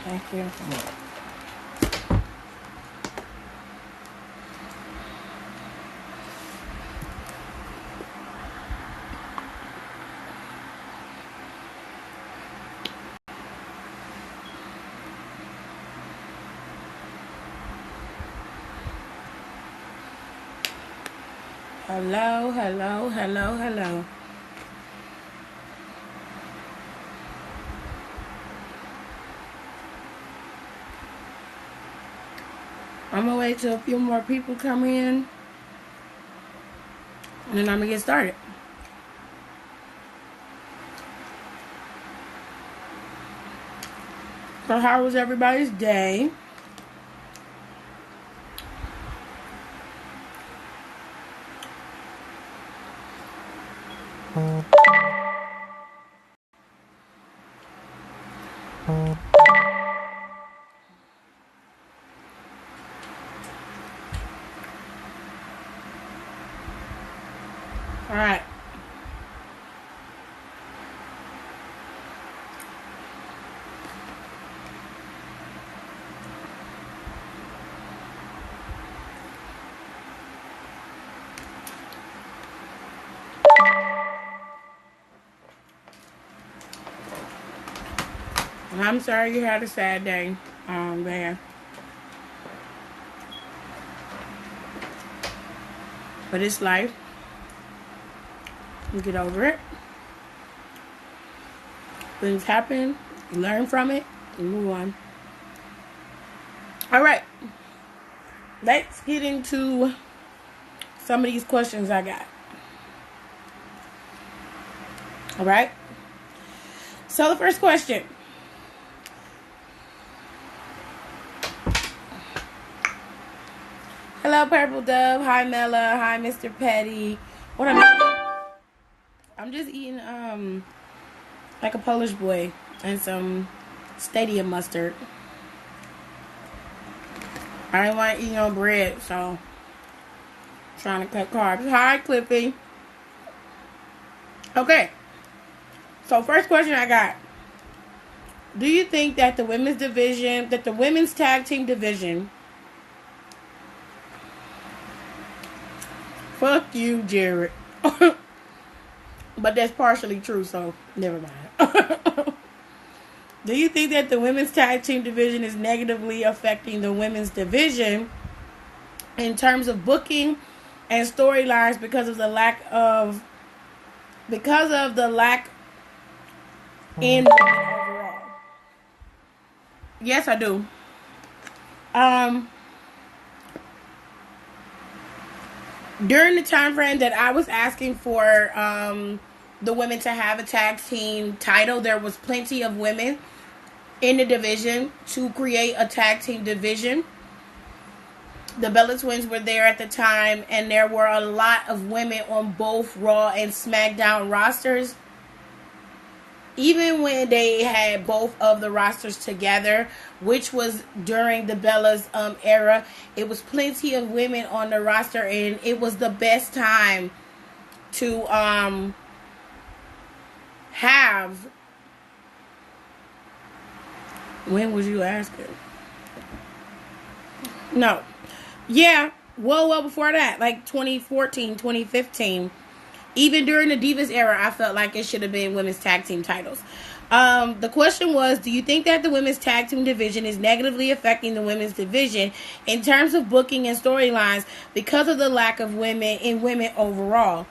Thank you. Hello, hello, hello, hello. I'm gonna wait till a few more people come in, and then I'm gonna get started. So how was everybody's day? All right. I'm sorry you had a sad day, man. But it's life. You get over it. Things happen. You learn from it. You move on. All right. Let's get into some of these questions I got. All right. So the first question. Hello, Purple Dove. Hi, Mella. Hi, Mr. Petty. What am I? I'm just eating like a Polish boy and some stadium mustard. I didn't want to eat no bread, so I'm trying to cut carbs. Hi, Cliffy. Okay. So first question I got. Do you think that the women's tag team division... Fuck you, Jared. But that's partially true, so never mind. Do you think that the women's tag team division is negatively affecting the women's division in terms of booking and storylines because of the lack in women overall? Yes, I do. During the time frame that I was asking for the women to have a tag team title, there was plenty of women in the division to create a tag team division. The Bella Twins were there at the time, and there were a lot of women on both Raw and SmackDown rosters. Even when they had both of the rosters together, which was during the Bella's era, it was plenty of women on the roster, and it was the best time to have. When was you asking? No. Yeah, well before that, like 2014, 2015. Even during the Divas era, I felt like it should have been women's tag team titles. The question was, do you think that the women's tag team division is negatively affecting the women's division in terms of booking and storylines because of the lack of women in women overall?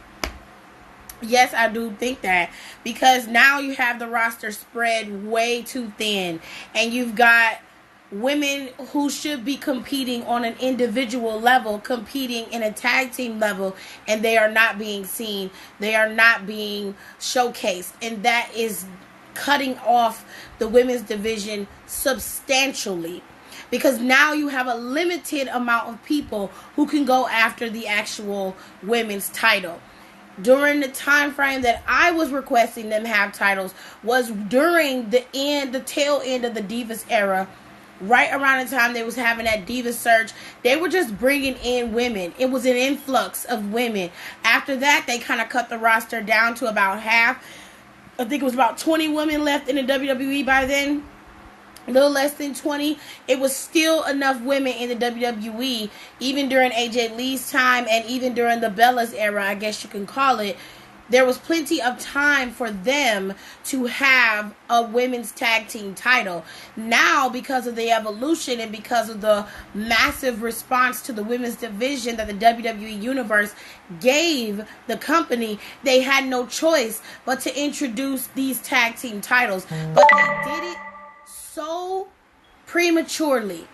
Yes, I do think that, because now you have the roster spread way too thin, and you've got women who should be competing on an individual level, competing in a tag team level, and they are not being seen. They are not being showcased, and that is cutting off the women's division substantially, because now you have a limited amount of people who can go after the actual women's title. During the time frame that I was requesting them have titles was during the tail end of the Divas era. Right around the time they was having that Divas surge, they were just bringing in women. It was an influx of women. After that, they kind of cut the roster down to about half. I think it was about 20 women left in the WWE by then. a little less than 20, it was still enough women in the WWE, even during AJ Lee's time and even during the Bellas era, I guess you can call it. There was plenty of time for them to have a women's tag team title. Now, because of the evolution and because of the massive response to the women's division that the WWE Universe gave the company, they had no choice but to introduce these tag team titles. But they did it so prematurely.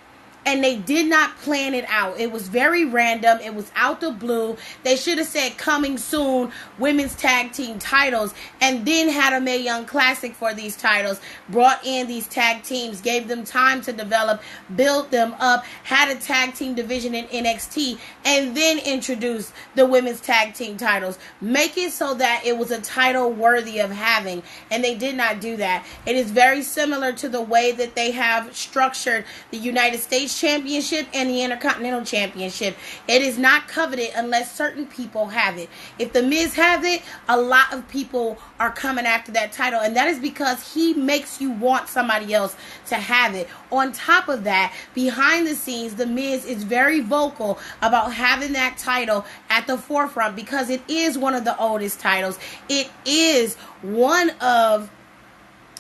And they did not plan it out. It was very random. It was out the blue. They should have said coming soon, women's tag team titles, and then had a Mae Young Classic for these titles. Brought in these tag teams, gave them time to develop, build them up, had a tag team division in NXT, and then introduced the women's tag team titles. Make it so that it was a title worthy of having. And they did not do that. It is very similar to the way that they have structured the United States Championship and the Intercontinental Championship. It is not coveted unless certain people have it. If The Miz has it, a lot of people are coming after that title, and that is because he makes you want somebody else to have it. On top of that, behind the scenes, The Miz is very vocal about having that title at the forefront because it is one of the oldest titles. It is one of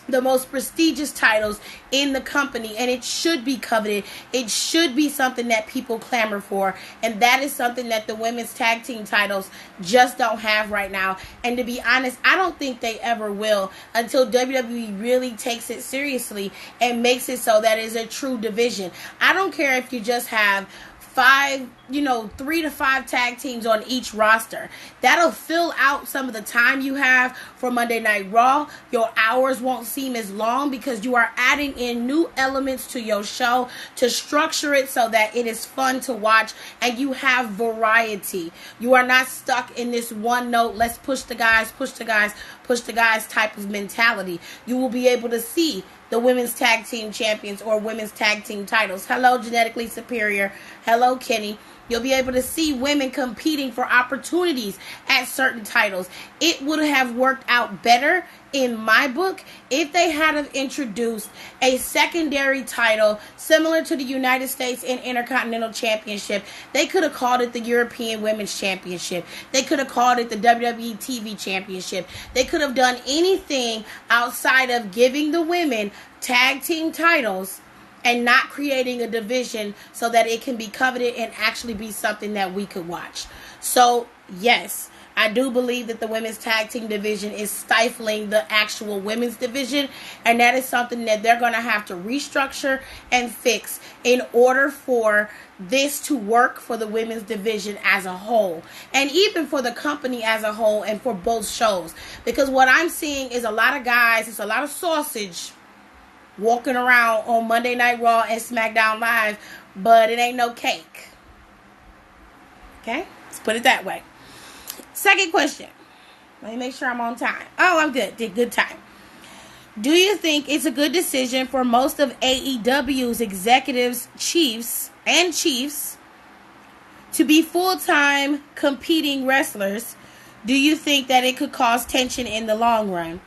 the most prestigious titles in the company, and it should be coveted. It should be something that people clamor for, and that is something that the women's tag team titles just don't have right now. And to be honest, I don't think they ever will until WWE really takes it seriously and makes it so that it's a true division. I don't care if you just have 3 to 5 tag teams on each roster. That'll fill out some of the time you have for Monday Night Raw. Your hours won't seem as long because you are adding in new elements to your show to structure it so that it is fun to watch and you have variety. You are not stuck in this one note, let's push the guys type of mentality. You will be able to see the women's tag team champions or women's tag team titles. Hello, Genetically Superior. Hello, Kenny. You'll be able to see women competing for opportunities at certain titles. It would have worked out better, in my book, if they had have introduced a secondary title similar to the United States and Intercontinental Championship. They could have called it the European Women's Championship. They could have called it the WWE TV Championship. They could have done anything outside of giving the women tag team titles and not creating a division so that it can be coveted and actually be something that we could watch. So, yes, I do believe that the women's tag team division is stifling the actual women's division, and that is something that they're going to have to restructure and fix in order for this to work for the women's division as a whole, and even for the company as a whole, and for both shows. Because what I'm seeing is a lot of guys, it's a lot of sausage walking around on Monday Night Raw and SmackDown Live, but it ain't no cake. Okay? Let's put it that way. Second question. Let me make sure I'm on time. Oh, I'm good. Did good time. Do you think it's a good decision for most of AEW's executives, chiefs, to be full-time competing wrestlers? Do you think that it could cause tension in the long run?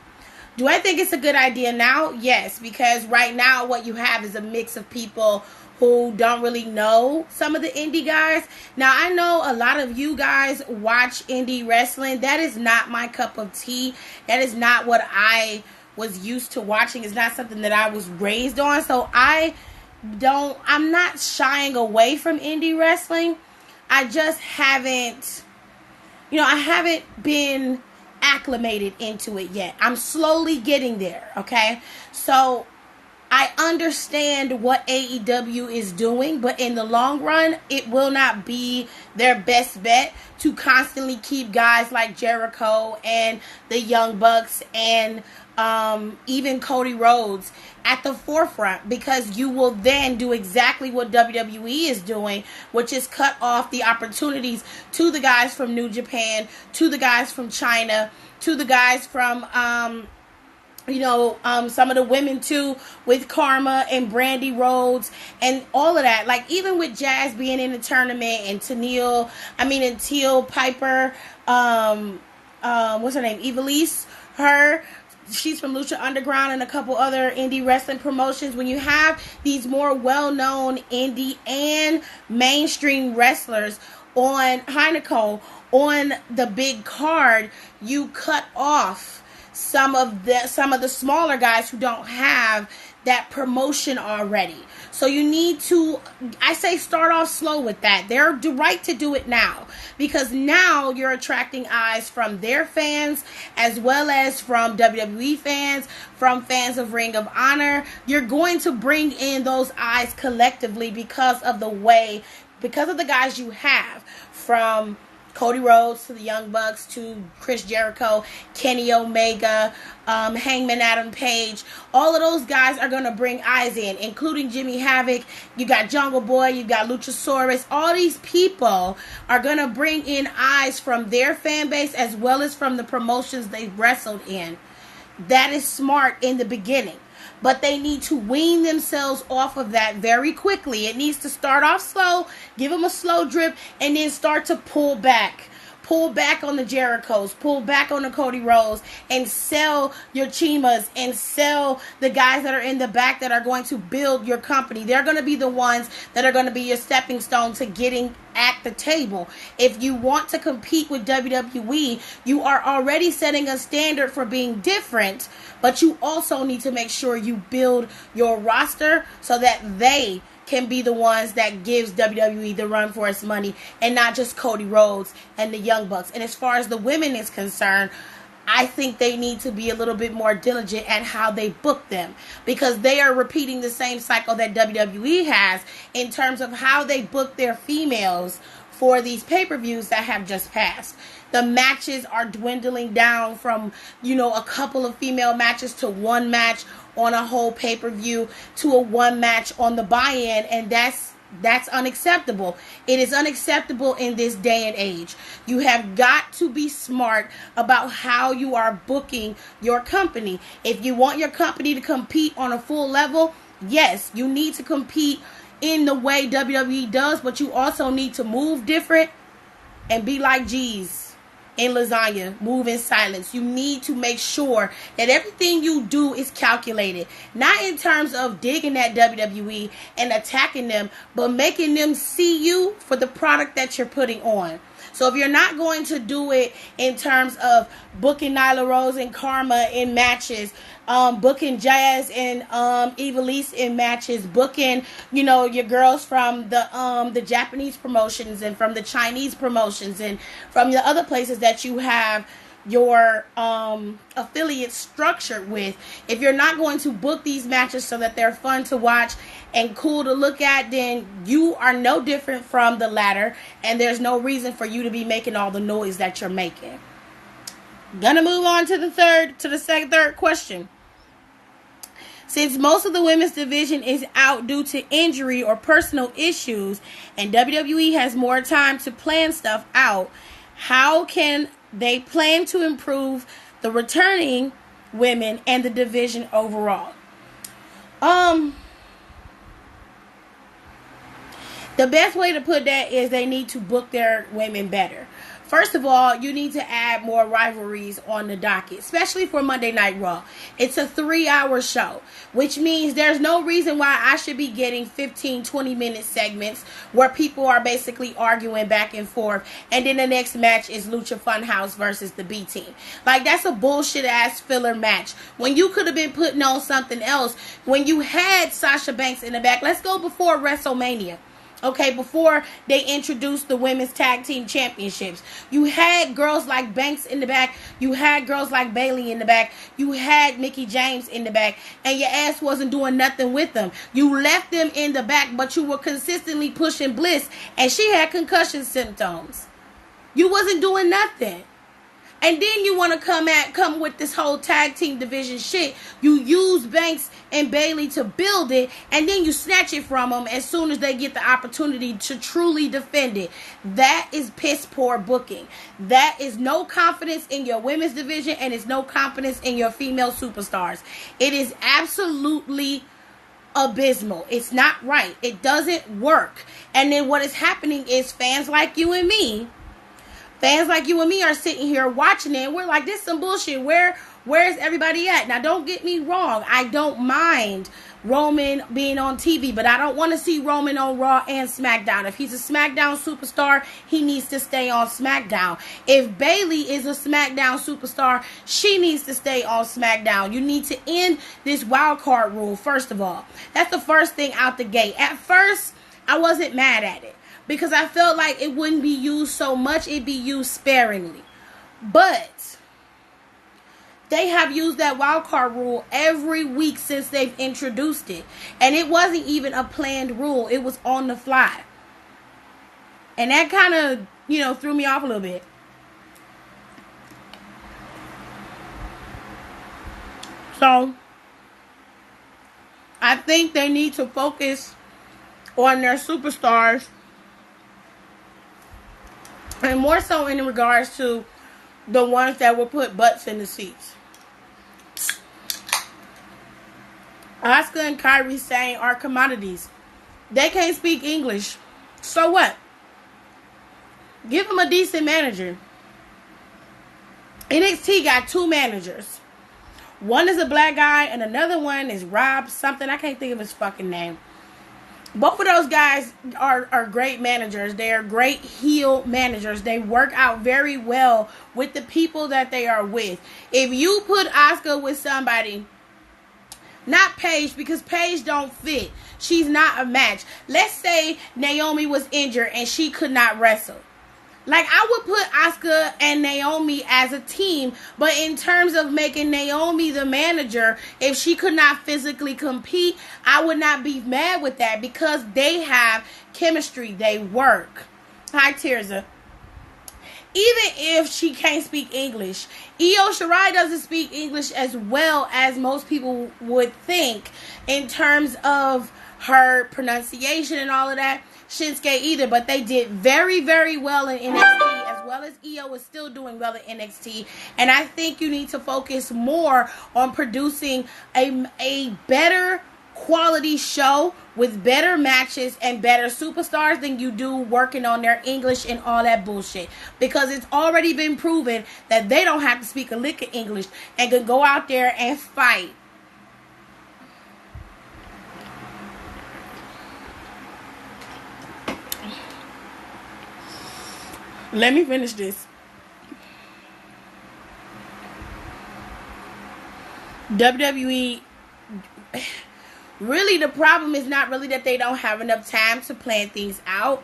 Do I think it's a good idea now? Yes, because right now what you have is a mix of people who don't really know some of the indie guys. Now, I know a lot of you guys watch indie wrestling. That is not my cup of tea. That is not what I was used to watching. It's not something that I was raised on. So I'm not shying away from indie wrestling. I just haven't, I haven't been acclimated into it yet. I'm slowly getting there, okay? So I understand what AEW is doing, but in the long run, it will not be their best bet to constantly keep guys like Jericho and the Young Bucks and even Cody Rhodes at the forefront, because you will then do exactly what WWE is doing, which is cut off the opportunities to the guys from New Japan, to the guys from China, to the guys from some of the women too, with Karma and Brandy Rhodes and all of that. Like, even with Jazz being in the tournament and Teal Piper, what's her name? Evilise, her, She's from Lucha Underground and a couple other indie wrestling promotions. When you have these more well-known indie and mainstream wrestlers on Heineken on the big card, you cut off some of the smaller guys who don't have that promotion already. So you need to, I say, start off slow with that. They're the right to do it now, because now you're attracting eyes from their fans as well as from WWE fans, from fans of Ring of Honor. You're going to bring in those eyes collectively because of the guys you have, from Cody Rhodes to the Young Bucks to Chris Jericho, Kenny Omega, Hangman Adam Page. All of those guys are going to bring eyes in, including Jimmy Havoc. You got Jungle Boy, you got Luchasaurus. All these people are going to bring in eyes from their fan base as well as from the promotions they've wrestled in. That is smart in the beginning. But they need to wean themselves off of that very quickly. It needs to start off slow, give them a slow drip, and then start to pull back. Pull back on the Jerichos, pull back on the Cody Rhodes, and sell your Chimas and sell the guys that are in the back that are going to build your company. They're going to be the ones that are going to be your stepping stone to getting at the table. If you want to compete with WWE, you are already setting a standard for being different, but you also need to make sure you build your roster so that they can be the ones that gives WWE the run for its money, and not just Cody Rhodes and the Young Bucks. And as far as the women is concerned, I think they need to be a little bit more diligent at how they book them, because they are repeating the same cycle that WWE has in terms of how they book their females for these pay-per-views that have just passed. The matches are dwindling down from, a couple of female matches to one match on a whole pay-per-view to a one match on the buy-in, and that's unacceptable. It is unacceptable in this day and age. You have got to be smart about how you are booking your company. If you want your company to compete on a full level, yes, you need to compete in the way WWE does, but you also need to move different and be like G's in lasagna, move in silence. You need to make sure that everything you do is calculated, not in terms of digging at WWE and attacking them, but making them see you for the product that you're putting on. So if you're not going to do it in terms of booking Nyla Rose and Karma in matches, booking Jazz and Evilise in matches, booking, your girls from the Japanese promotions and from the Chinese promotions and from the other places that you have your affiliates structured with. If you're not going to book these matches so that they're fun to watch and cool to look at, then you are no different from the latter, and there's no reason for you to be making all the noise that you're making. Gonna move on to the third question. Since most of the women's division is out due to injury or personal issues, and WWE has more time to plan stuff out, how can they plan to improve the returning women and the division overall? The best way to put that is they need to book their women better. First of all, you need to add more rivalries on the docket, especially for Monday Night Raw. It's a 3-hour show, which means there's no reason why I should be getting 15, 20-minute segments where people are basically arguing back and forth, and then the next match is Lucha Funhouse versus the B-Team. Like, that's a bullshit-ass filler match when you could have been putting on something else when you had Sasha Banks in the back. Let's go before WrestleMania. Okay, before they introduced the women's tag team championships, you had girls like Banks in the back, you had girls like Bayley in the back, you had Mickie James in the back, and your ass wasn't doing nothing with them. You left them in the back, but you were consistently pushing Bliss, and she had concussion symptoms. You wasn't doing nothing. And then you want to come with this whole tag team division shit. You use Banks and Bayley to build it, and then you snatch it from them as soon as they get the opportunity to truly defend it. That is piss poor booking. That is no confidence in your women's division, and it's no confidence in your female superstars. It is absolutely abysmal. It's not right. It doesn't work. And then what is happening is fans like you and me are sitting here watching it, and we're like, this is some bullshit. Where Where's everybody at? Now, don't get me wrong. I don't mind Roman being on TV, but I don't want to see Roman on Raw and SmackDown. If he's a SmackDown superstar, he needs to stay on SmackDown. If Bayley is a SmackDown superstar, she needs to stay on SmackDown. You need to end this wild card rule, first of all. That's the first thing out the gate. At first, I wasn't mad at it because I felt like it wouldn't be used so much. It'd be used sparingly. But they have used that wild card rule every week since they've introduced it. And it wasn't even a planned rule. It was on the fly. And that kind of, threw me off a little bit. So, I think they need to focus on their superstars. And more so in regards to the ones that will put butts in the seats. Asuka and Kairi Sane are commodities. They can't speak English. So what? Give them a decent manager. NXT got 2 managers. One is a black guy and another one is Rob something. I can't think of his fucking name. Both of those guys are great managers. They are great heel managers. They work out very well with the people that they are with. If you put Asuka with somebody, not Paige, because Paige don't fit. She's not a match. Let's say Naomi was injured and she could not wrestle. Like, I would put Asuka and Naomi as a team, but in terms of making Naomi the manager, if she could not physically compete, I would not be mad with that because they have chemistry. They work. Hi, Tirza. Even if she can't speak English, Io Shirai doesn't speak English as well as most people would think in terms of her pronunciation and all of that. Shinsuke either, but they did very, very well in NXT, as well as Io is still doing well in NXT. And I think you need to focus more on producing a better quality show with better matches and better superstars than you do working on their English and all that bullshit. Because it's already been proven that they don't have to speak a lick of English and can go out there and fight. Let me finish this. WWE, really the problem is not really that they don't have enough time to plan things out.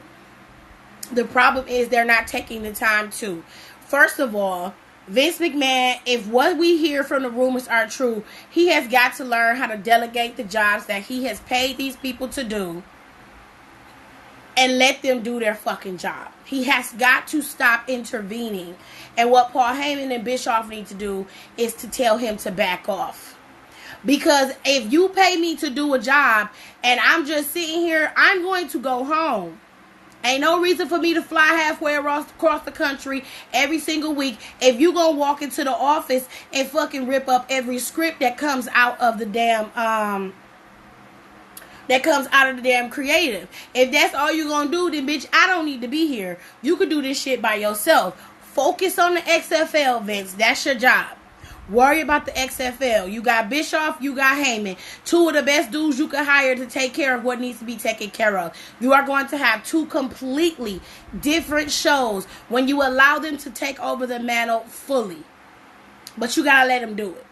The problem is they're not taking the time to. First of all, Vince McMahon, if what we hear from the rumors are true, he has got to learn how to delegate the jobs that he has paid these people to do and let them do their fucking job. He has got to stop intervening. And what Paul Heyman and Bischoff need to do is to tell him to back off. Because if you pay me to do a job and I'm just sitting here, I'm going to go home. Ain't no reason for me to fly halfway across the country every single week if you gonna walk into the office and fucking rip up every script that comes out of the damn creative. If that's all you're gonna do, then bitch, I don't need to be here. You could do this shit by yourself. Focus on the XFL, Vince. That's your job. Worry about the XFL. You got Bischoff, you got Heyman. 2 of the best dudes you could hire to take care of what needs to be taken care of. You are going to have 2 completely different shows when you allow them to take over the mantle fully. But you gotta let them do it.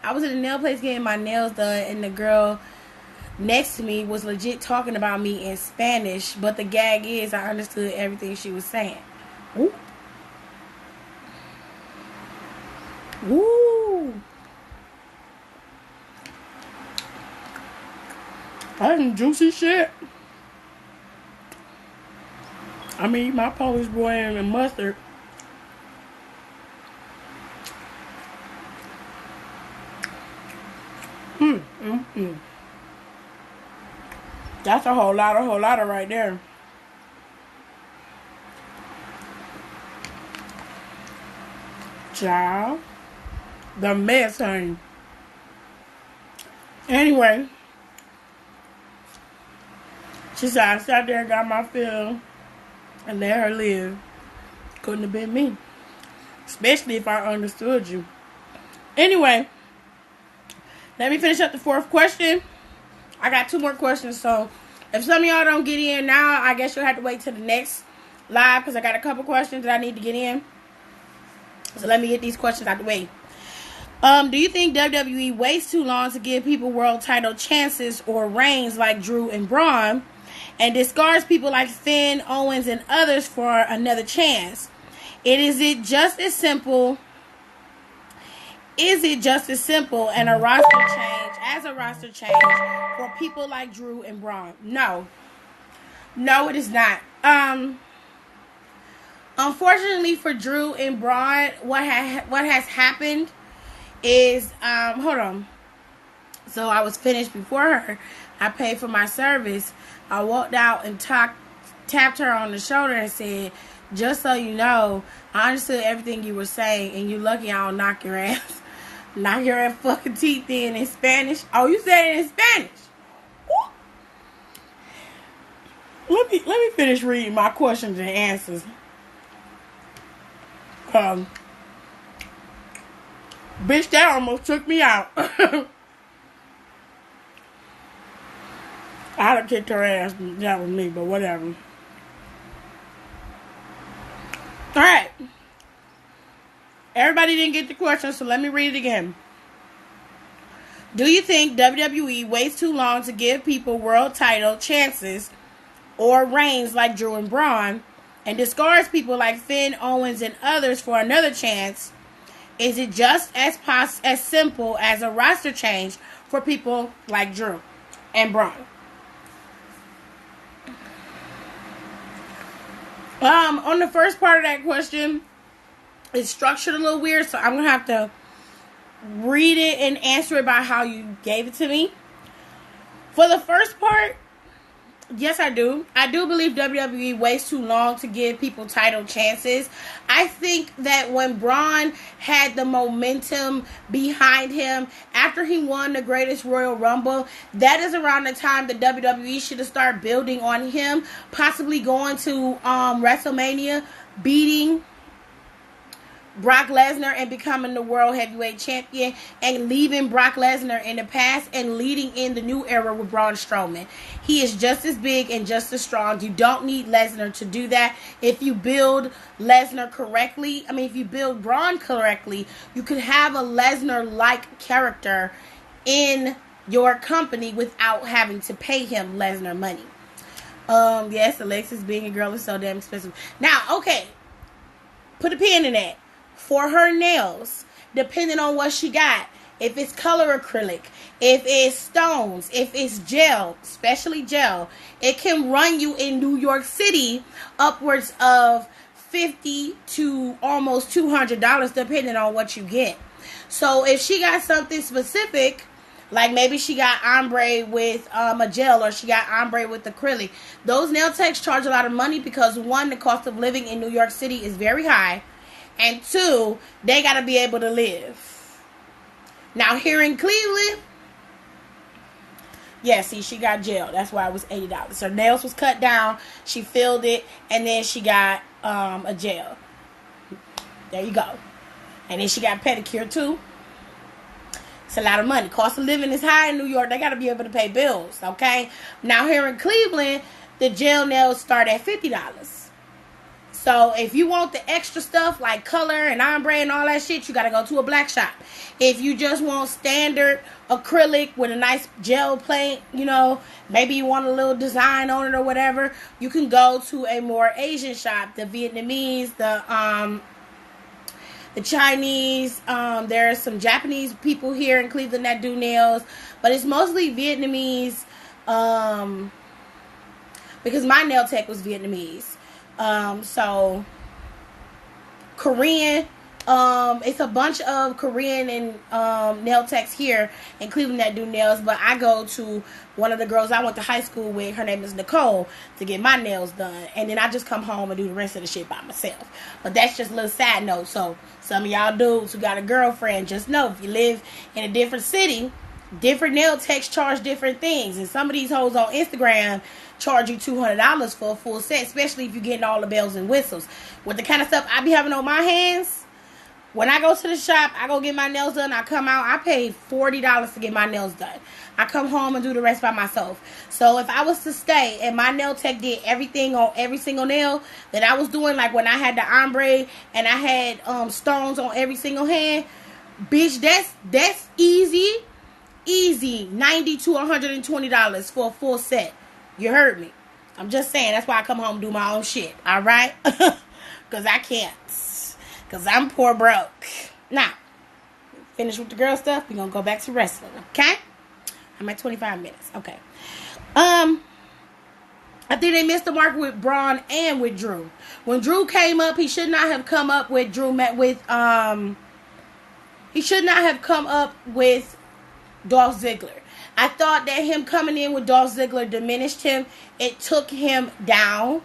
I was in a nail place getting my nails done, and the girl next to me was legit talking about me in Spanish, but the gag is I understood everything she was saying. Ooh. Ooh. That's some juicy shit. I mean, my Polish boy and mustard. That's a whole lot of right there. Child. The mess, honey. Anyway. She said, I sat there and got my fill and let her live. Couldn't have been me. Especially if I understood you. Anyway, let me finish up the fourth question. I got 2 more questions, so if some of y'all don't get in now, I guess you'll have to wait till the next live because I got a couple questions that I need to get in. So let me get these questions out the way. Do you think WWE waits too long to give people world title chances or reigns like Drew and Braun, and discards people like Finn, Owens, and others for another chance? Is it just as simple and a roster change for people like Drew and Braun? No, it is not. Unfortunately for Drew and Braun, what has happened is, hold on. So I was finished before her. I paid for my service. I walked out and tapped her on the shoulder and said, just so you know, I understood everything you were saying, and you're lucky I don't knock your ass fucking teeth in Spanish. Oh, you said it in Spanish. Let me finish reading my questions and answers. Bitch, that almost took me out. I'd have kicked her ass. That was me, but whatever. Alright. Everybody didn't get the question, so let me read it again. Do you think WWE waits too long to give people world title chances or reigns like Drew and Braun, and discards people like Finn, Owens, and others for another chance? Is it just as simple as a roster change for people like Drew and Braun? On the first part of that question, it's structured a little weird, so I'm going to have to read it and answer it by how you gave it to me. For the first part, yes, I do. I do believe WWE waits too long to give people title chances. I think that when Braun had the momentum behind him after he won the Greatest Royal Rumble, that is around the time that WWE should have started building on him, possibly going to WrestleMania, beating Brock Lesnar and becoming the World Heavyweight Champion, and leaving Brock Lesnar in the past and leading in the new era with Braun Strowman. He is just as big and just as strong. You don't need Lesnar to do that. If you build Lesnar correctly, if you build Braun correctly, you could have a Lesnar-like character in your company without having to pay him Lesnar money. Yes, Alexis, being a girl is so damn expensive. Now, okay, put a pin in that. For her nails, depending on what she got, if it's color acrylic, if it's stones, if it's gel, especially gel, it can run you in New York City upwards of $50 to almost $200 depending on what you get. So if she got something specific, like maybe she got ombre with a gel, or she got ombre with acrylic, those nail techs charge a lot of money because, one, the cost of living in New York City is very high. And 2, they got to be able to live. Now, here in Cleveland, yeah, see, she got gel. That's why it was $80. Her nails was cut down. She filled it. And then she got a gel. There you go. And then she got pedicure, too. It's a lot of money. Cost of living is high in New York. They got to be able to pay bills, okay? Now, here in Cleveland, the gel nails start at $50. So if you want the extra stuff like color and ombre and all that shit, you got to go to a black shop. If you just want standard acrylic with a nice gel paint, maybe you want a little design on it or whatever, you can go to a more Asian shop. The Vietnamese, the Chinese, there are some Japanese people here in Cleveland that do nails, but it's mostly Vietnamese, because my nail tech was Vietnamese. So Korean, it's a bunch of Korean and nail techs here in Cleveland that do nails, but I go to one of the girls I went to high school with. Her name is Nicole, to get my nails done, and then I just come home and do the rest of the shit by myself. But that's just a little side note. So some of y'all dudes who got a girlfriend, just know if you live in a different city, different nail techs charge different things, and some of these hoes on Instagram charge you $200 for a full set, especially if you're getting all the bells and whistles. With the kind of stuff I be having on my hands, When I go to the shop, I go get my nails done. I come out. I paid $40 to get my nails done. I come home and do the rest by myself. So if I was to stay and my nail tech did everything on every single nail that I was doing, like when I had the ombre and I had stones on every single hand, bitch, that's easy $90 to $120 for a full set. You heard me. I'm just saying, that's why I come home and do my own shit. All right? Because I can't. Because I'm poor broke. Now, finish with the girl stuff. We're going to go back to wrestling. Okay? I'm at 25 minutes. Okay. I think they missed the mark with Braun and with Drew. When Drew came up, he should not have come up with he should not have come up with Dolph Ziggler. I thought that him coming in with Dolph Ziggler diminished him. It took him down.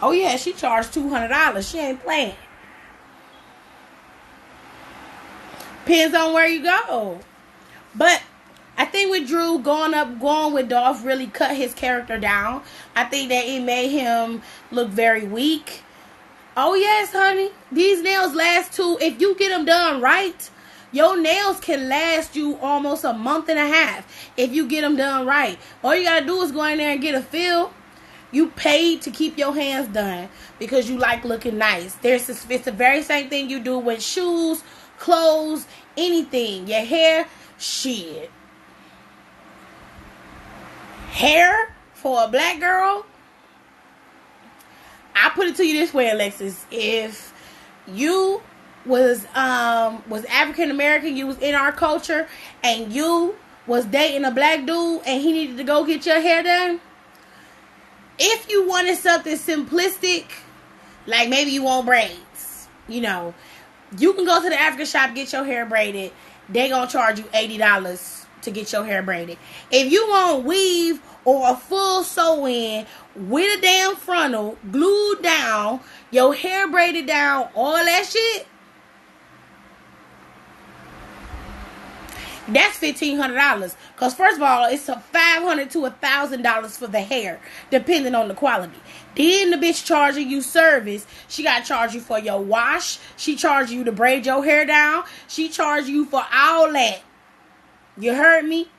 Oh, yeah, she charged $200. She ain't playing. Depends on where you go. But I think with Drew going with Dolph really cut his character down. I think that it made him look very weak. Oh, yes, honey. These nails last if you get them done right, your nails can last you almost a month and a half if you get them done right. All you got to do is go in there and get a fill. You paid to keep your hands done because you like looking nice. It's the very same thing you do with shoes, clothes, anything. Your hair, shit. Hair for a black girl, I put it to you this way, Alexis. If you was African American, you was in our culture, and you was dating a black dude and he needed to go get your hair done, if you wanted something simplistic, like maybe you want braids, you can go to the African shop, get your hair braided. They gonna charge you $80 to get your hair braided. If you want weave or a full sew-in with a damn frontal glued down, your hair braided down, all that shit, that's $1,500. Because first of all, it's $500 to $1,000 for the hair, depending on the quality. Then the bitch charging you service. She got to charge you for your wash. She charge you to braid your hair down. She charge you for all that. You heard me?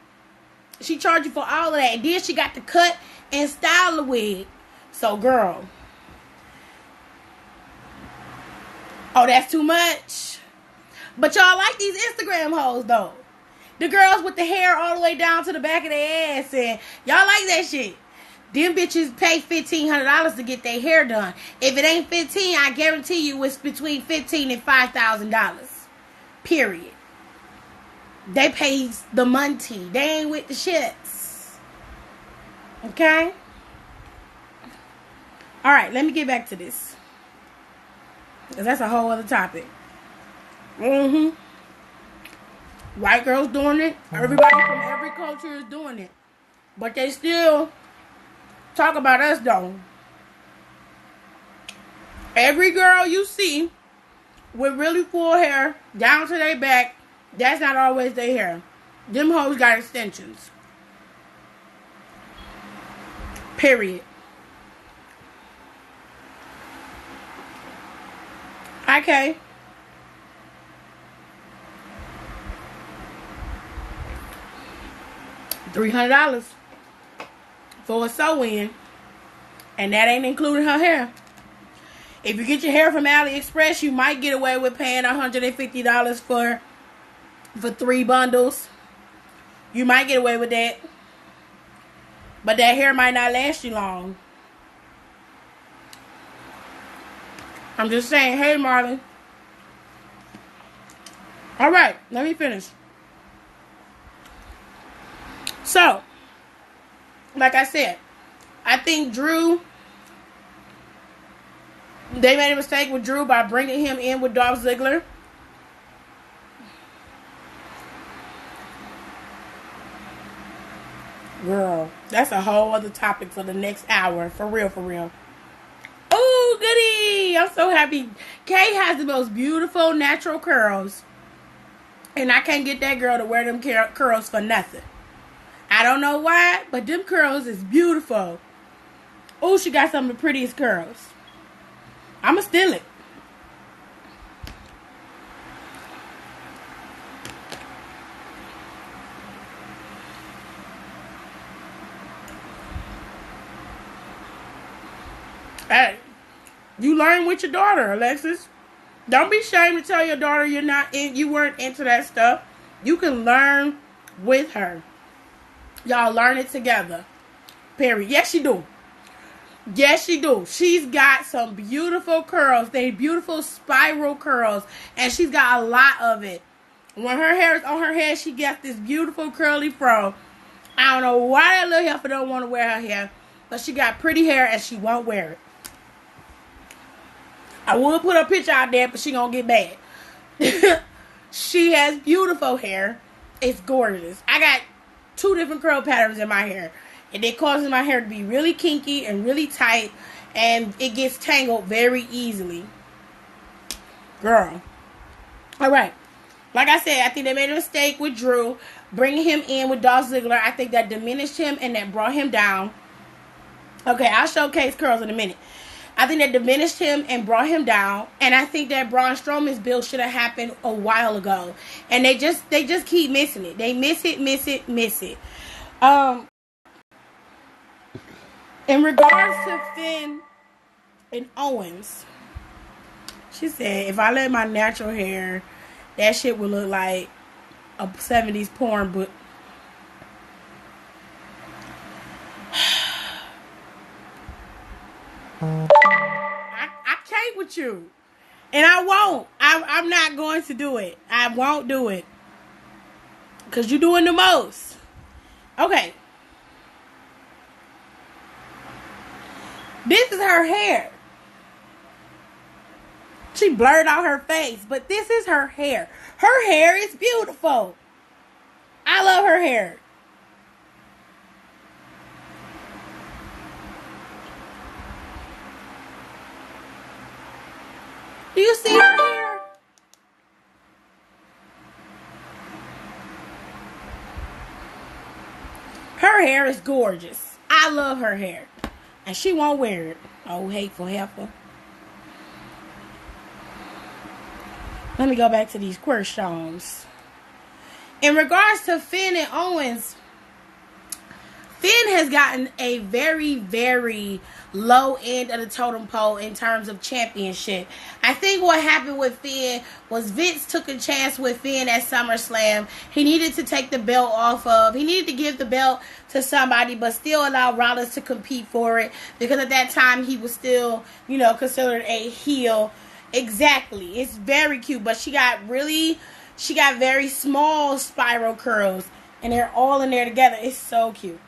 She charge you for all of that. And then she got to cut and style the wig. So, girl. Oh, that's too much. But y'all like these Instagram hoes, though. The girls with the hair all the way down to the back of their ass. And y'all like that shit. Them bitches pay $1,500 to get their hair done. If it ain't $15,000, I guarantee you it's between $15,000 and $5,000. Period. They pay the money. They ain't with the shits. Okay? Alright, let me get back to this. Because that's a whole other topic. White girls doing it. Everybody from every culture is doing it. But they still talk about us, though. Every girl you see with really full hair down to their back, that's not always their hair. Them hoes got extensions. Period. Okay. $300 for a sew-in, and that ain't including her hair. If you get your hair from AliExpress, you might get away with paying $150 for 3 bundles. You might get away with that, but that hair might not last you long. I'm just saying. Hey, Marlon. All right, let me finish. So, like I said, I think Drew, they made a mistake with Drew by bringing him in with Dolph Ziggler. Girl, that's a whole other topic for the next hour. For real, for real. Oh, goody. I'm so happy. Kay has the most beautiful natural curls. And I can't get that girl to wear them curls for nothing. I don't know why, but them curls is beautiful. Oh, she got some of the prettiest curls. I'ma steal it. Hey, you learn with your daughter, Alexis. Don't be ashamed to tell your daughter you weren't into that stuff. You can learn with her. Y'all learn it together. Period. Yes, she do. Yes, she do. She's got some beautiful curls. They beautiful spiral curls. And she's got a lot of it. When her hair is on her head, she gets this beautiful curly fro. I don't know why that little heifer don't want to wear her hair. But she got pretty hair and she won't wear it. I would put her picture out there, but she gonna get mad. She has beautiful hair. It's gorgeous. I got 2 different curl patterns in my hair. And it causes my hair to be really kinky and really tight. And it gets tangled very easily. Girl. Alright. Like I said, I think they made a mistake with Drew. Bringing him in with Dolph Ziggler. I think that diminished him and that brought him down. Okay, I'll showcase curls in a minute. I think that diminished him and brought him down. And I think that Braun Strowman's build should have happened a while ago. And they just keep missing it. They miss it. In regards to Finn and Owens, she said, if I let my natural hair, that shit would look like a 70s porn book. I can't with you. And I won't. I'm not going to do it. I won't do it. Because you're doing the most. Okay. This is her hair. She blurred out her face, but this is her hair. Her hair is beautiful. I love her hair. Do you see her hair? Her hair is gorgeous. I love her hair. And she won't wear it. Oh, hateful heifer. Let me go back to these questions. In regards to Finn and Owens, Finn has gotten a very, very low end of the totem pole in terms of championship. I think what happened with Finn was Vince took a chance with Finn at SummerSlam. He needed to take the belt off of. He needed to give the belt to somebody, but still allow Rollins to compete for it. Because at that time, he was still, considered a heel. Exactly. It's very cute. But she got very small spiral curls. And they're all in there together. It's so cute.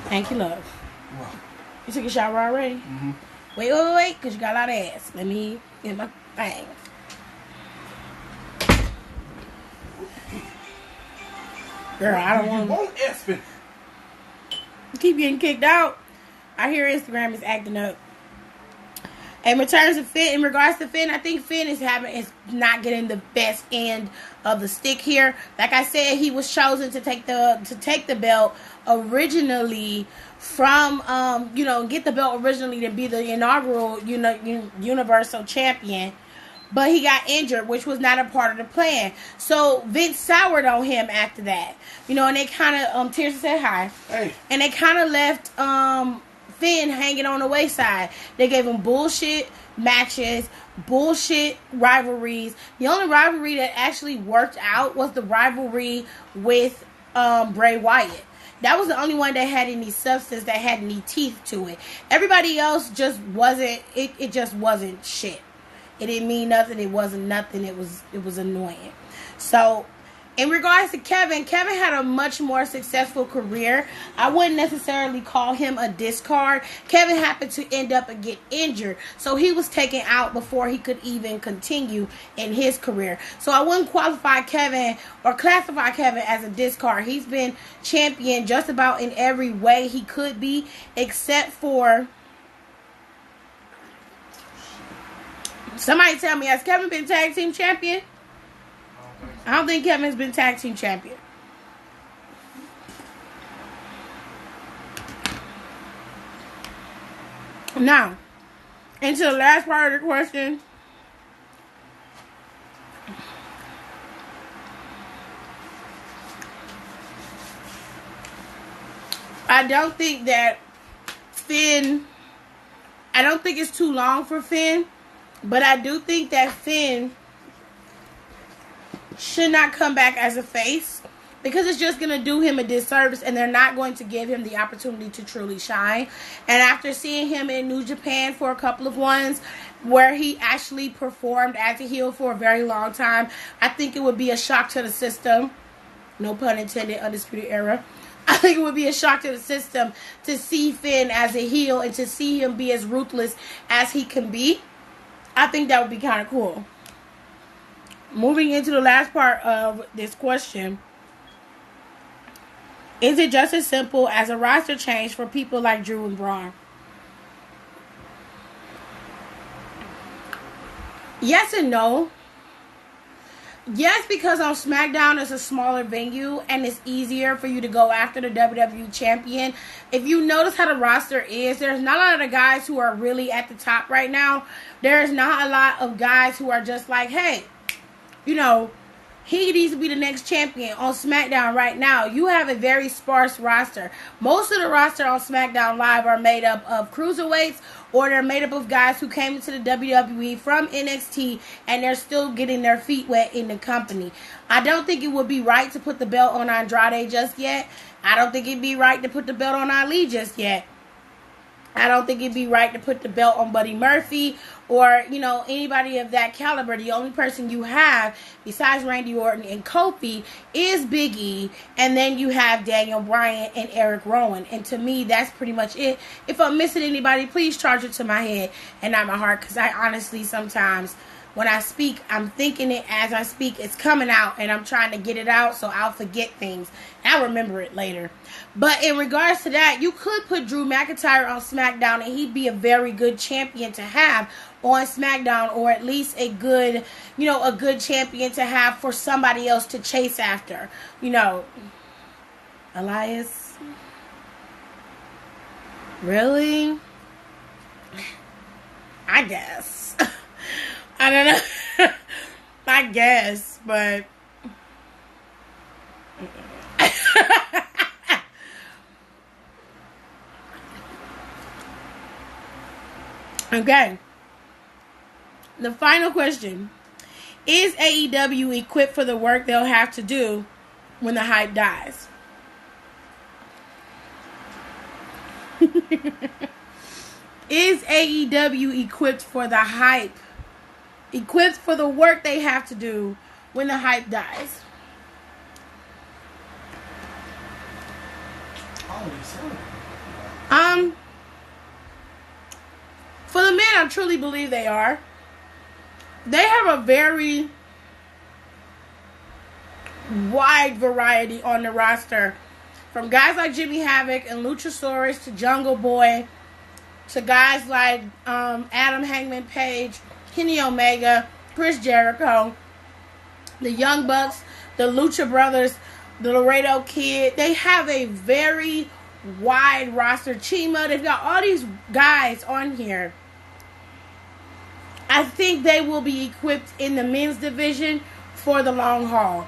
Thank you, love. Wow. You took a shower already? Mm-hmm. Wait, because you got a lot of ass. Let me get my thing. Girl, I don't want... You won't Espen. Keep getting kicked out. I hear Instagram is acting up. In regards to Finn, I think Finn is not getting the best end of the stick here. Like I said, he was chosen to take the belt originally from get the belt originally to be the inaugural Universal Champion. But he got injured, which was not a part of the plan. So Vince soured on him after that. And they kind of Tirsa said hi. Hey. And they kind of left Finn hanging on the wayside. They gave him bullshit matches, bullshit rivalries. The only rivalry that actually worked out was the rivalry with Bray Wyatt. That was the only one that had any substance, that had any teeth to it. Everybody else just wasn't. It just wasn't shit. It didn't mean nothing. It wasn't nothing. It was annoying. So, in regards to Kevin had a much more successful career. I wouldn't necessarily call him a discard. Kevin happened to end up and get injured. So he was taken out before he could even continue in his career. So I wouldn't qualify Kevin or classify Kevin as a discard. He's been champion just about in every way he could be, except for... Somebody tell me, has Kevin been tag team champion? I don't think Kevin's been tag team champion. Now, into the last part of the question. I don't think that Finn, I don't think it's too long for Finn, but I do think that Finn should not come back as a face, because it's just going to do him a disservice, and they're not going to give him the opportunity to truly shine. And after seeing him in New Japan for a couple of ones where he actually performed as a heel for a very long time, I think it would be a shock to the system. No pun intended, Undisputed Era. I think it would be a shock to the system to see Finn as a heel and to see him be as ruthless as he can be. I think that would be kind of cool. Moving into the last part of this question. Is it just as simple as a roster change for people like Drew and Braun? Yes and no. Yes, because on SmackDown it's a smaller venue and it's easier for you to go after the WWE champion. If you notice how the roster is, there's not a lot of guys who are really at the top right now. There's not a lot of guys who are just like, hey, you know, he needs to be the next champion on SmackDown right now. You have a very sparse roster. Most of the roster on SmackDown Live are made up of cruiserweights, or they're made up of guys who came into the WWE from NXT and they're still getting their feet wet in the company. I don't think it would be right to put the belt on Andrade just yet. I don't think it'd be right to put the belt on Ali just yet. I don't think it'd be right to put the belt on Buddy Murphy or, you know, anybody of that caliber. The only person you have besides Randy Orton and Kofi is Big E, and then you have Daniel Bryan and Eric Rowan. And to me, that's pretty much it. If I'm missing anybody, please charge it to my head and not my heart, because I honestly sometimes, when I speak, I'm thinking it as I speak. It's coming out, and I'm trying to get it out, so I'll forget things. I'll remember it later. But in regards to that, you could put Drew McIntyre on SmackDown, and he'd be a very good champion to have on SmackDown, or at least a good, you know, a good champion to have for somebody else to chase after. You know, Elias? Really? I guess. I don't know. I guess, but okay. The final question. Is AEW equipped for the work they'll have to do when the hype dies? Is AEW equipped for the hype? Equipped for the work they have to do when the hype dies? For the men, I truly believe they are. They have a very wide variety on the roster. From guys like Jimmy Havoc and Luchasaurus to Jungle Boy to guys like Adam Hangman Page, Kenny Omega, Chris Jericho, the Young Bucks, the Lucha Brothers, the Laredo Kid. They have a very wide roster. Chima, they've got all these guys on here. I think they will be equipped in the men's division for the long haul.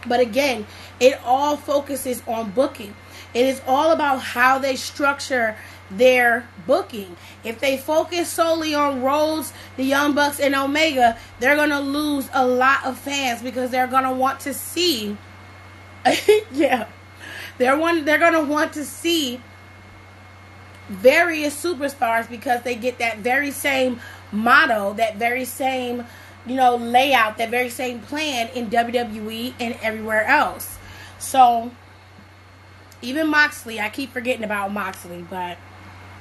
But again, it all focuses on booking. It is all about how they structure their booking. If they focus solely on Rhodes, the Young Bucks, and Omega, they're going to lose a lot of fans because they're going to want to see yeah. They're going to want to see various superstars because they get that very same motto, that very same, you know, layout, that very same plan in WWE and everywhere else. So even Moxley, I keep forgetting about Moxley, but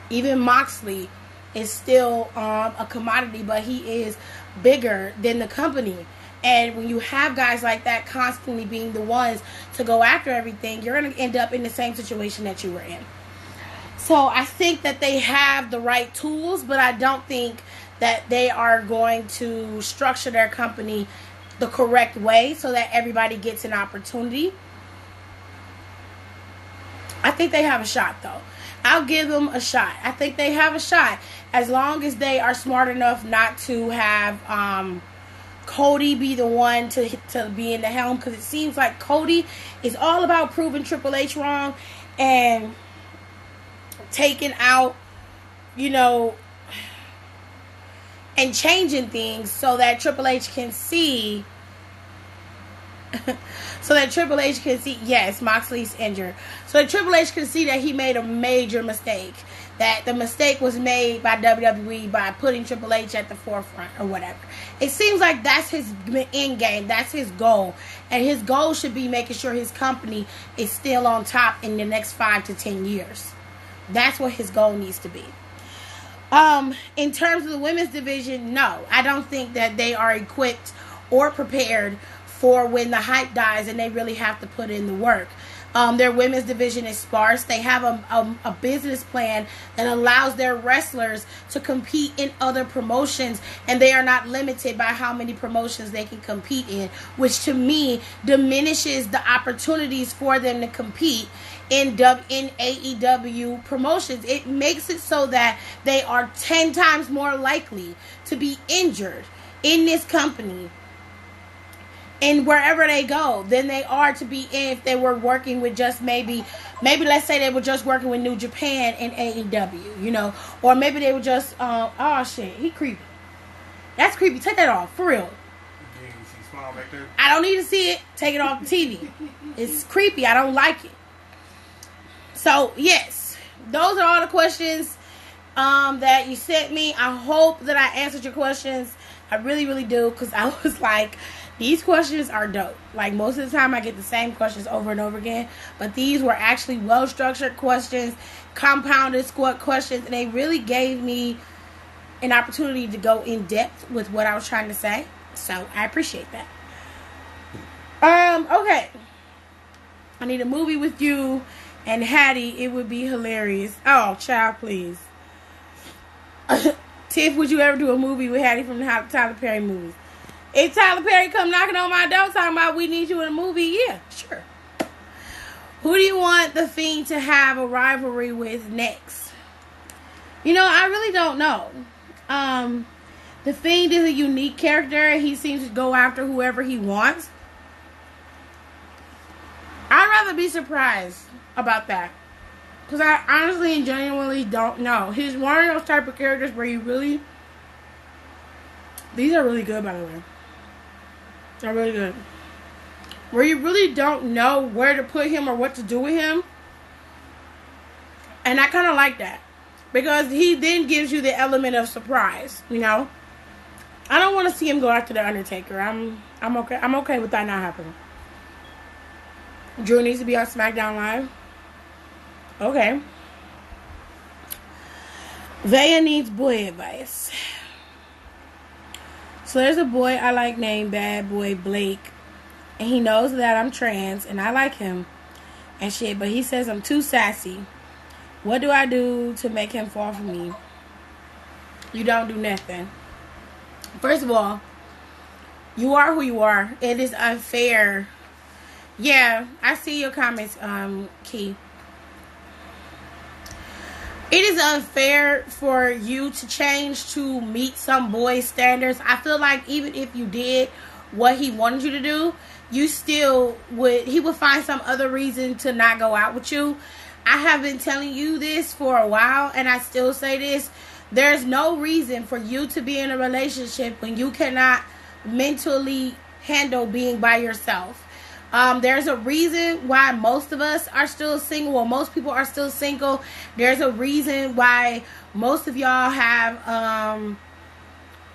even Moxley is still a commodity, but he is bigger than the company. And when you have guys like that constantly being the ones to go after everything, you're going to end up in the same situation that you were in. So I think that they have the right tools, but I don't think that they are going to structure their company the correct way so that everybody gets an opportunity. I think they have a shot, though. I'll give them a shot. I think they have a shot as long as they are smart enough not to have Cody be the one to be in the helm, because it seems like Cody is all about proving Triple H wrong, and taking out, you know, and changing things so that Triple H can see. Yes, Moxley's injured. So that Triple H can see that he made a major mistake. That the mistake was made by WWE by putting Triple H at the forefront or whatever. It seems like that's his end game. That's his goal. And his goal should be making sure his company is still on top in the next 5 to 10 years. That's what his goal needs to be. In terms of the women's division, no. I don't think that they are equipped or prepared for when the hype dies and they really have to put in the work. Their women's division is sparse. They have a business plan that allows their wrestlers to compete in other promotions, and they are not limited by how many promotions they can compete in, which to me diminishes the opportunities for them to compete in AEW promotions. It makes it so that they are 10 times more likely to be injured in this company and wherever they go than they are to be in if they were working with just maybe let's say they were just working with New Japan and AEW, you know, or maybe they were just oh shit, he creepy. That's creepy. Take that off for real. Yeah, you see smile back there? I don't need to see it. Take it off the TV. It's creepy. I don't like it. So yes, those are all the questions that you sent me. I hope that I answered your questions. I really, really do, because I was like, these questions are dope. Like, most of the time I get the same questions over and over again, but these were actually well-structured questions, compounded questions, and they really gave me an opportunity to go in depth with what I was trying to say. So I appreciate that. Okay. I need a movie with you and Hattie. It would be hilarious. Oh, child, please. Tiff, would you ever do a movie with Hattie from the Tyler Perry movies? If Tyler Perry come knocking on my door talking about we need you in a movie, yeah, sure. Who do you want The Fiend to have a rivalry with next? You know, I really don't know. The Fiend is a unique character. He seems to go after whoever he wants. I'd rather be surprised about that. Because I honestly and genuinely don't know. He's one of those type of characters where you really... These are really good, by the way. They're really good. Where you really don't know where to put him or what to do with him. And I kind of like that. Because he then gives you the element of surprise, you know? I don't want to see him go after The Undertaker. I'm okay. I'm okay with that not happening. Drew needs to be on SmackDown Live. Okay. Vaya needs boy advice. So there's a boy I like named Bad Boy Blake. And he knows that I'm trans and I like him and shit. But he says I'm too sassy. What do I do to make him fall for me? You don't do nothing. First of all, you are who you are. It is unfair. Yeah, I see your comments, Key. It is unfair for you to change to meet some boy's standards. I feel like even if you did what he wanted you to do, you still would, he would find some other reason to not go out with you. I have been telling you this for a while, and I still say this. There's no reason for you to be in a relationship when you cannot mentally handle being by yourself. There's a reason why most of us are still single, or most people are still single. There's a reason why most of y'all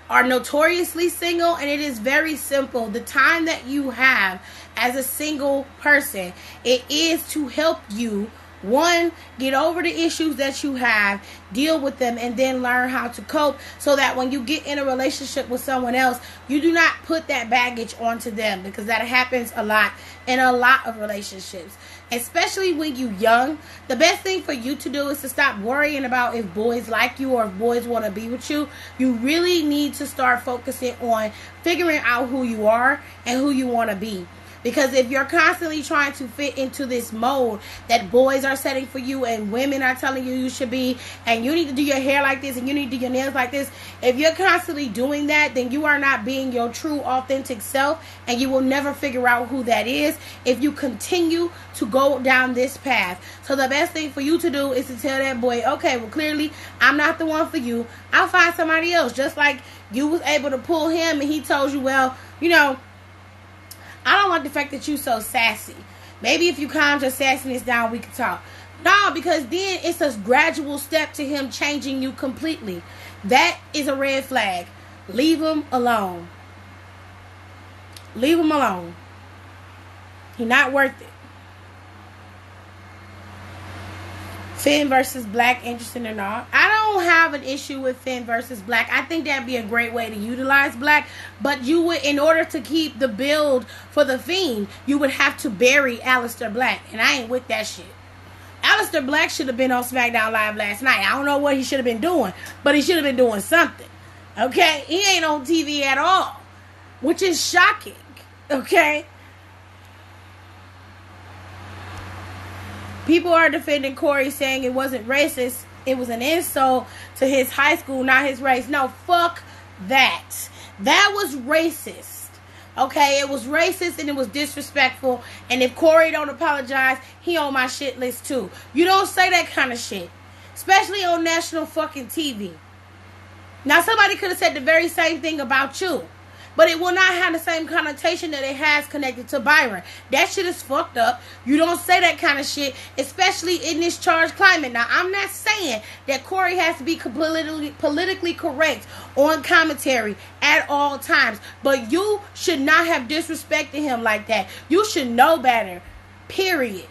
are notoriously single, and it is very simple. The time that you have as a single person, it is to help you, one, get over the issues that you have, deal with them, and then learn how to cope so that when you get in a relationship with someone else, you do not put that baggage onto them, because that happens a lot in a lot of relationships, especially when you're young. The best thing for you to do is to stop worrying about if boys like you or if boys want to be with you. You really need to start focusing on figuring out who you are and who you want to be. Because if you're constantly trying to fit into this mold that boys are setting for you and women are telling you should be, and you need to do your hair like this and you need to do your nails like this, if you're constantly doing that, then you are not being your true, authentic self, and you will never figure out who that is if you continue to go down this path. So the best thing for you to do is to tell that boy, okay, well, clearly I'm not the one for you. I'll find somebody else. Just like you was able to pull him and he told you, well, you know, I don't like the fact that you so sassy. Maybe if you calm your sassiness down, we can talk. No, because then it's a gradual step to him changing you completely. That is a red flag. Leave him alone. Leave him alone. He's not worth it. Finn versus Black, interesting or not. I don't have an issue with Finn versus Black. I think that'd be a great way to utilize Black. But you would, in order to keep the build for the Fiend, you would have to bury Aleister Black. And I ain't with that shit. Aleister Black should have been on SmackDown Live last night. I don't know what he should have been doing, but he should have been doing something. Okay? He ain't on TV at all, which is shocking. Okay? People are defending Corey, saying it wasn't racist. It was an insult to his high school, not his race. No, fuck that. That was racist. Okay, it was racist and it was disrespectful. And if Corey don't apologize, he on my shit list too. You don't say that kind of shit. Especially on national fucking TV. Now, somebody could have said the very same thing about you. But it will not have the same connotation that it has connected to Byron. That shit is fucked up. You don't say that kind of shit, especially in this charged climate. Now, I'm not saying that Corey has to be politically correct on commentary at all times. But you should not have disrespected him like that. You should know better. Period.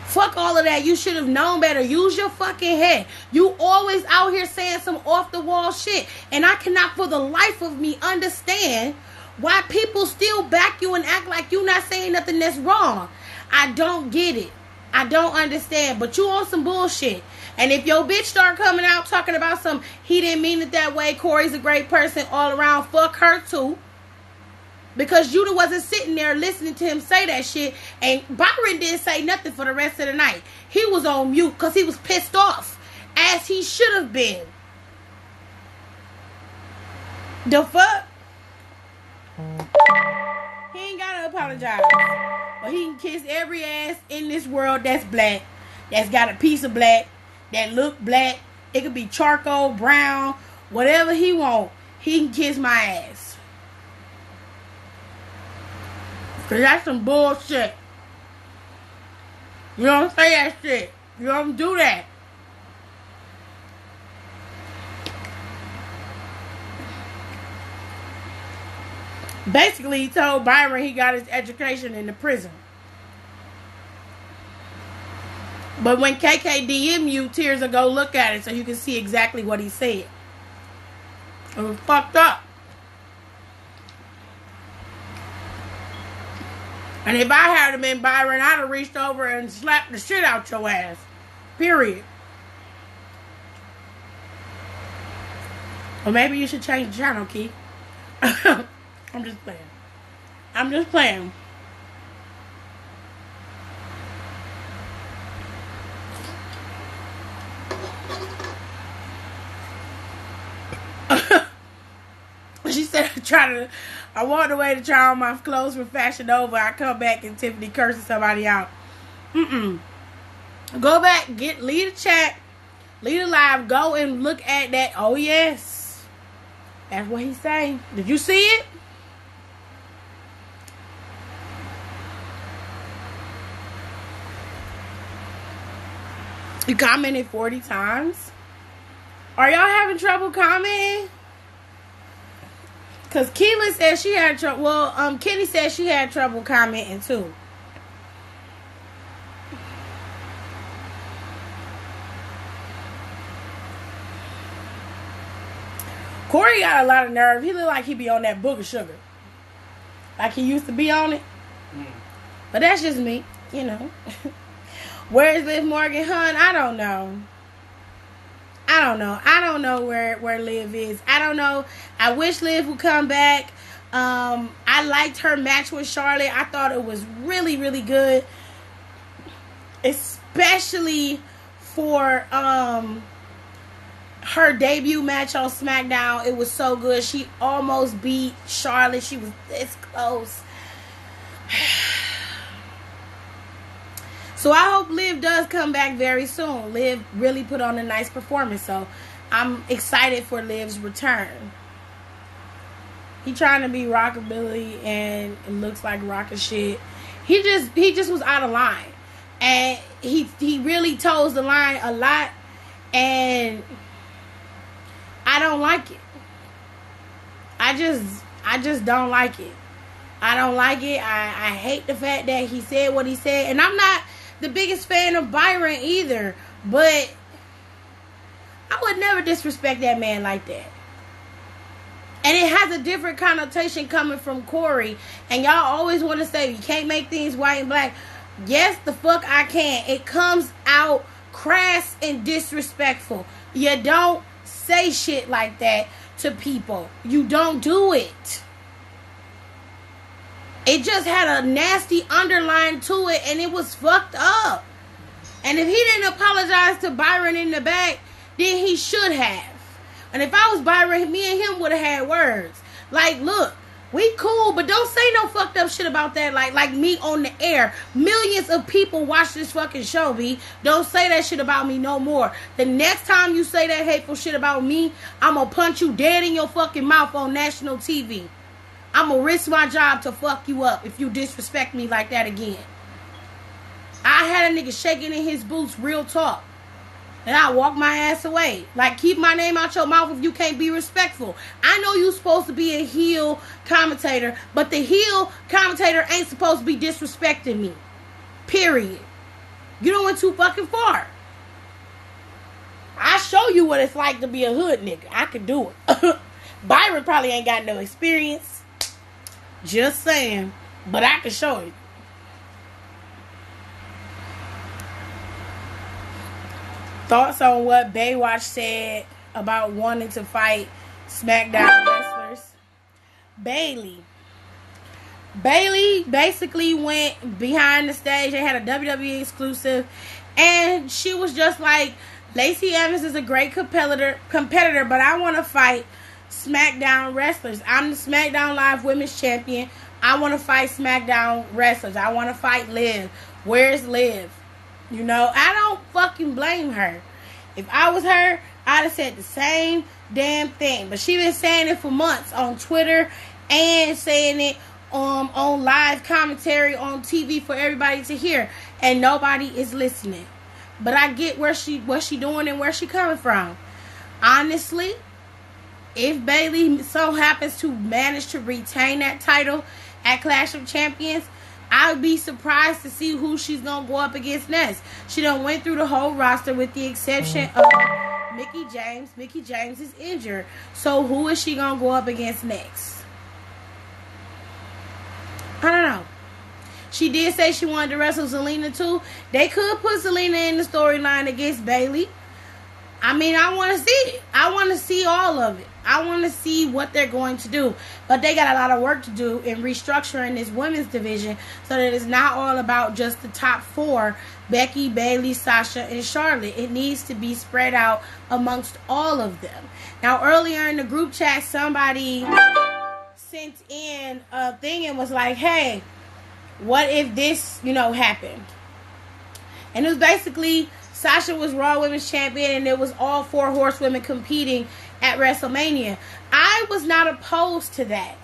Fuck all of that. You should have known better. Use your fucking head. You always out here saying some off the wall shit. And I cannot for the life of me understand why people still back you and act like you not saying nothing that's wrong. I don't get it. I don't understand. But you on some bullshit. And if your bitch start coming out talking about some, he didn't mean it that way, Corey's a great person all around, fuck her too. Because you wasn't sitting there listening to him say that shit. And Byron didn't say nothing for the rest of the night. He was on mute because he was pissed off. As he should have been. The fuck? He ain't gotta apologize. But he can kiss every ass in this world that's black. That's got a piece of black. That look black. It could be charcoal, brown. Whatever he want. He can kiss my ass. Cause that's some bullshit. You don't say that shit. You don't do that. Basically, he told Byron he got his education in the prison. But when KK DM you, Tears will go look at it so you can see exactly what he said. It was fucked up. And if I had been Byron, I'd have reached over and slapped the shit out your ass. Period. Or maybe you should change the channel, Keith. I'm just playing. I'm just playing. She said, I walked away to try on my clothes for Fashion Nova. I come back and Tiffany cursing somebody out. Go back, leave the chat, leave the live, go and look at that. Oh, yes. That's what he's saying. Did you see it? You commented 40 times? Are y'all having trouble commenting? Because Keelan said she had trouble. Well, Kenny said she had trouble commenting too. Corey got a lot of nerve. He look like he be on that booger sugar. Like he used to be on it. But that's just me, you know. Where is Liv Morgan, hun? I don't know. I don't know where Liv is. I don't know. I wish Liv would come back. I liked her match with Charlotte. I thought it was really, really good. Especially for her debut match on SmackDown. It was so good. She almost beat Charlotte. She was this close. So I hope Liv does come back very soon. Liv really put on a nice performance. So I'm excited for Liv's return. He trying to be rockabilly and it looks like rockin' shit. He just was out of line. And he really toes the line a lot. And I don't like it. I just don't like it. I don't like it. I hate the fact that he said what he said. And I'm not the biggest fan of Byron either. But I would never disrespect that man like that. And it has a different connotation coming from Corey. And y'all always want to say you can't make things white and black. Yes, the fuck I can. It comes out crass and disrespectful. You don't say shit like that to people. You don't do it. It just had a nasty underline to it and it was fucked up. And if he didn't apologize to Byron in the back, then he should have. And if I was Byron, me and him would have had words. Like, look, we cool, but don't say no fucked up shit about that. Like me on the air. Millions of people watch this fucking show, B. Don't say that shit about me no more. The next time you say that hateful shit about me, I'm gonna punch you dead in your fucking mouth on national TV. I'm gonna risk my job to fuck you up if you disrespect me like that again. I had a nigga shaking in his boots, real talk. And I walk my ass away. Like, keep my name out your mouth if you can't be respectful. I know you supposed to be a heel commentator, but the heel commentator ain't supposed to be disrespecting me. Period. You done went too fucking far. I show you what it's like to be a hood nigga. I can do it. Byron probably ain't got no experience. Just saying. But I can show you. Thoughts on what Baywatch said about wanting to fight SmackDown wrestlers? Bayley basically went behind the stage. They had a WWE exclusive. And she was just like, Lacey Evans is a great competitor, but I want to fight SmackDown wrestlers. I'm the SmackDown Live Women's Champion. I want to fight SmackDown wrestlers. I want to fight Liv. Where's Liv? You know, I don't fucking blame her. If I was her, I'd have said the same damn thing. But she been saying it for months on Twitter and saying it on live commentary on TV for everybody to hear. And nobody is listening. But I get what she doing and where she coming from. Honestly, if Bayley so happens to manage to retain that title at Clash of Champions, I would be surprised to see who she's going to go up against next. She done went through the whole roster with the exception of Mickie James. Mickie James is injured. So who is she going to go up against next? I don't know. She did say she wanted to wrestle Zelina too. They could put Zelina in the storyline against Bayley. I mean, I want to see it. I want to see all of it. I want to see what they're going to do. But they got a lot of work to do in restructuring this women's division so that it's not all about just the top four, Becky, Bayley, Sasha, and Charlotte. It needs to be spread out amongst all of them. Now, earlier in the group chat, somebody sent in a thing and was like, hey, what if this, happened? And it was basically Sasha was Raw Women's Champion and it was all four horsewomen competing at WrestleMania. I was not opposed to that.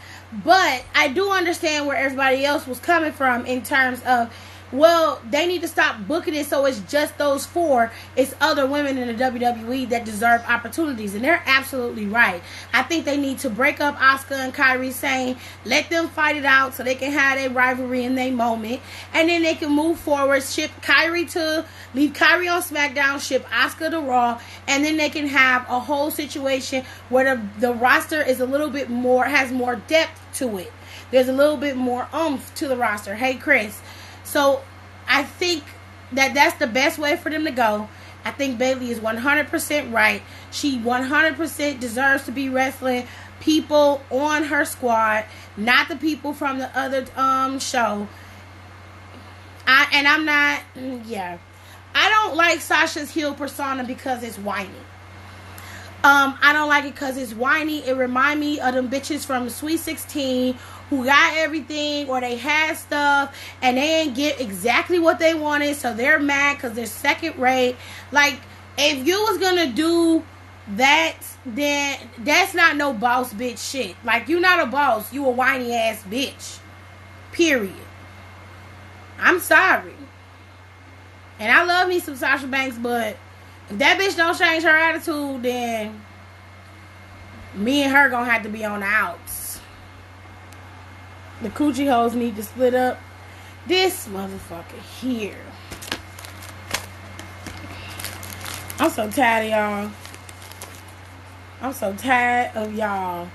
But I do understand where everybody else was coming from in terms of, well, they need to stop booking it so it's just those four. It's other women in the WWE that deserve opportunities. And they're absolutely right. I think they need to break up Asuka and Kairi Sane. Let them fight it out so they can have their rivalry in their moment. And then they can move forward. Leave Kairi on SmackDown. Ship Asuka to Raw. And then they can have a whole situation where the roster is a little bit more, has more depth to it. There's a little bit more oomph to the roster. Hey, Chris. So, I think that that's the best way for them to go. I think Bayley is 100% right. She 100% deserves to be wrestling people on her squad, not the people from the other show. I don't like Sasha's heel persona because it's whiny. I don't like it because it's whiny. It remind me of them bitches from Sweet 16 who got everything, or they had stuff and they didn't get exactly what they wanted, so they're mad because they're second rate. Like, if you was gonna do that, then that's not no boss bitch shit. Like, you not a boss, you a whiny ass bitch. Period. I'm sorry. And I love me some Sasha Banks, but if that bitch don't change her attitude, then me and her gonna have to be on the outs. The coochie hoes need to split up. This motherfucker here. I'm so tired of y'all. I'm so tired of y'all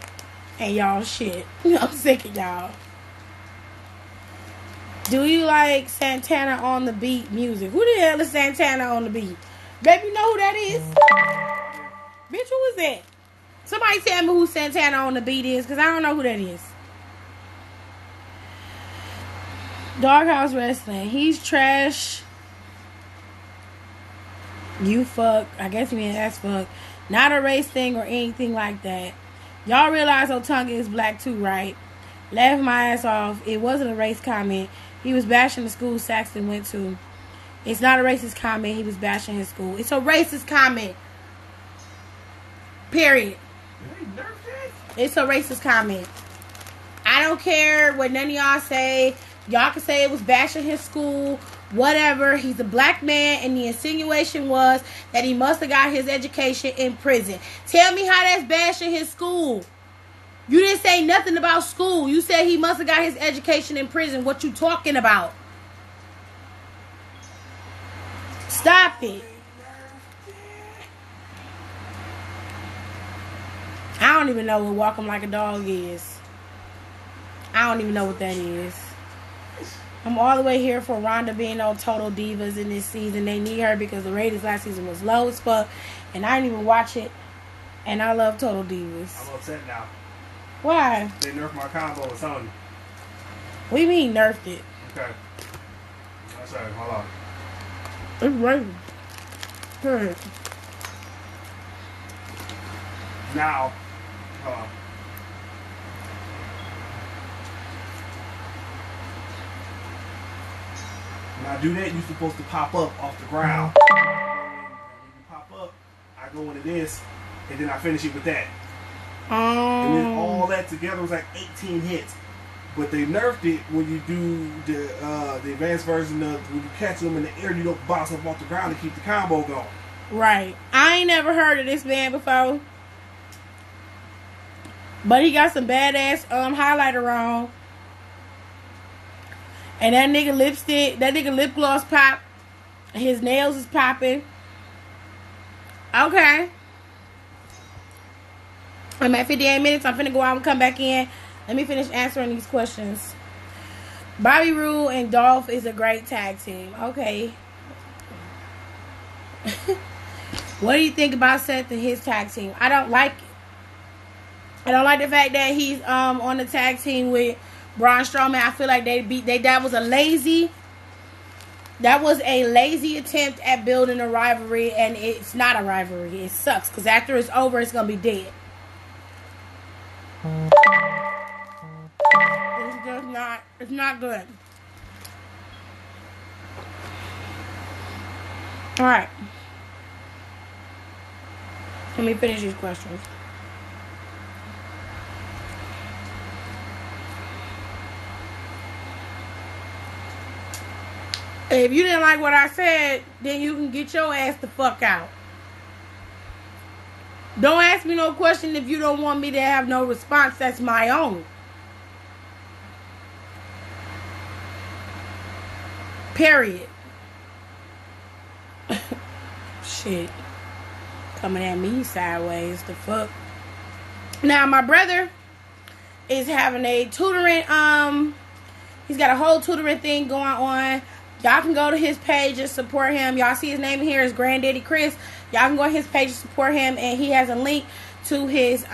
and y'all shit. I'm sick of y'all. Do you like Santana on the Beat music? Who the hell is Santana on the Beat? Baby, you know who that is? Bitch, who is that? Somebody tell me who Santana on the Beat is, because I don't know who that is. Doghouse Wrestling. He's trash. You fuck. I guess you mean that's fuck. Not a race thing or anything like that. Y'all realize Otunga is black too, right? Laugh my ass off. It wasn't a race comment. He was bashing the school Saxton went to. It's not a racist comment. He was bashing his school. It's a racist comment. Period. It's a racist comment. I don't care what none of y'all say. Y'all can say it was bashing his school, whatever. He's a black man, and the insinuation was that he must have got his education in prison. Tell me how that's bashing his school. You didn't say nothing about school. You said he must have got his education in prison. What you talking about? Stop it. I don't even know what Walk 'em Like a Dog is. I don't even know what that is. I'm all the way here for Ronda being on Total Divas in this season. They need her because the ratings last season was low as fuck. And I didn't even watch it. And I love Total Divas. I'm upset now. Why? They nerfed my combo with Sony. What do you mean nerfed it? Okay. That's right. Hold on. It's raining. Period. Now, hold on. When I do that, you're supposed to pop up off the ground. When you pop up, I go into this, and then I finish it with that. And then all that together was like 18 hits. But they nerfed it when you do the advanced version of when you catch them in the air, you don't bounce up off the ground to keep the combo going. Right. I ain't never heard of this man before. But he got some badass highlighter on. And that nigga lipstick, that nigga lip gloss pop. His nails is popping. Okay. I'm at 58 minutes. I'm finna go out and come back in. Let me finish answering these questions. Bobby Roode and Dolph is a great tag team. Okay. What do you think about Seth and his tag team? I don't like it. I don't like the fact that he's on the tag team with Braun Strowman. I feel like that was a lazy attempt at building a rivalry, and it's not a rivalry. It sucks because after it's over, it's gonna be dead. It's just not. It's not good. All right. Let me finish these questions. If you didn't like what I said, then you can get your ass the fuck out. Don't ask me no question if you don't want me to have no response. That's my own. Period. Shit. Coming at me sideways. The fuck. Now, my brother is having a tutoring, he's got a whole tutoring thing going on. Y'all can go to his page and support him. Y'all see his name in here is Granddaddy Chris. Y'all can go to his page and support him, and he has a link to his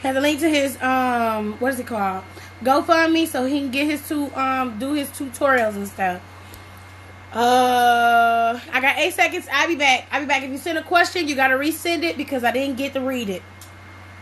Has a link to his what is it called? GoFundMe, so he can get his do his tutorials and stuff. I got 8 seconds. I'll be back. If you send a question, you gotta resend it because I didn't get to read it.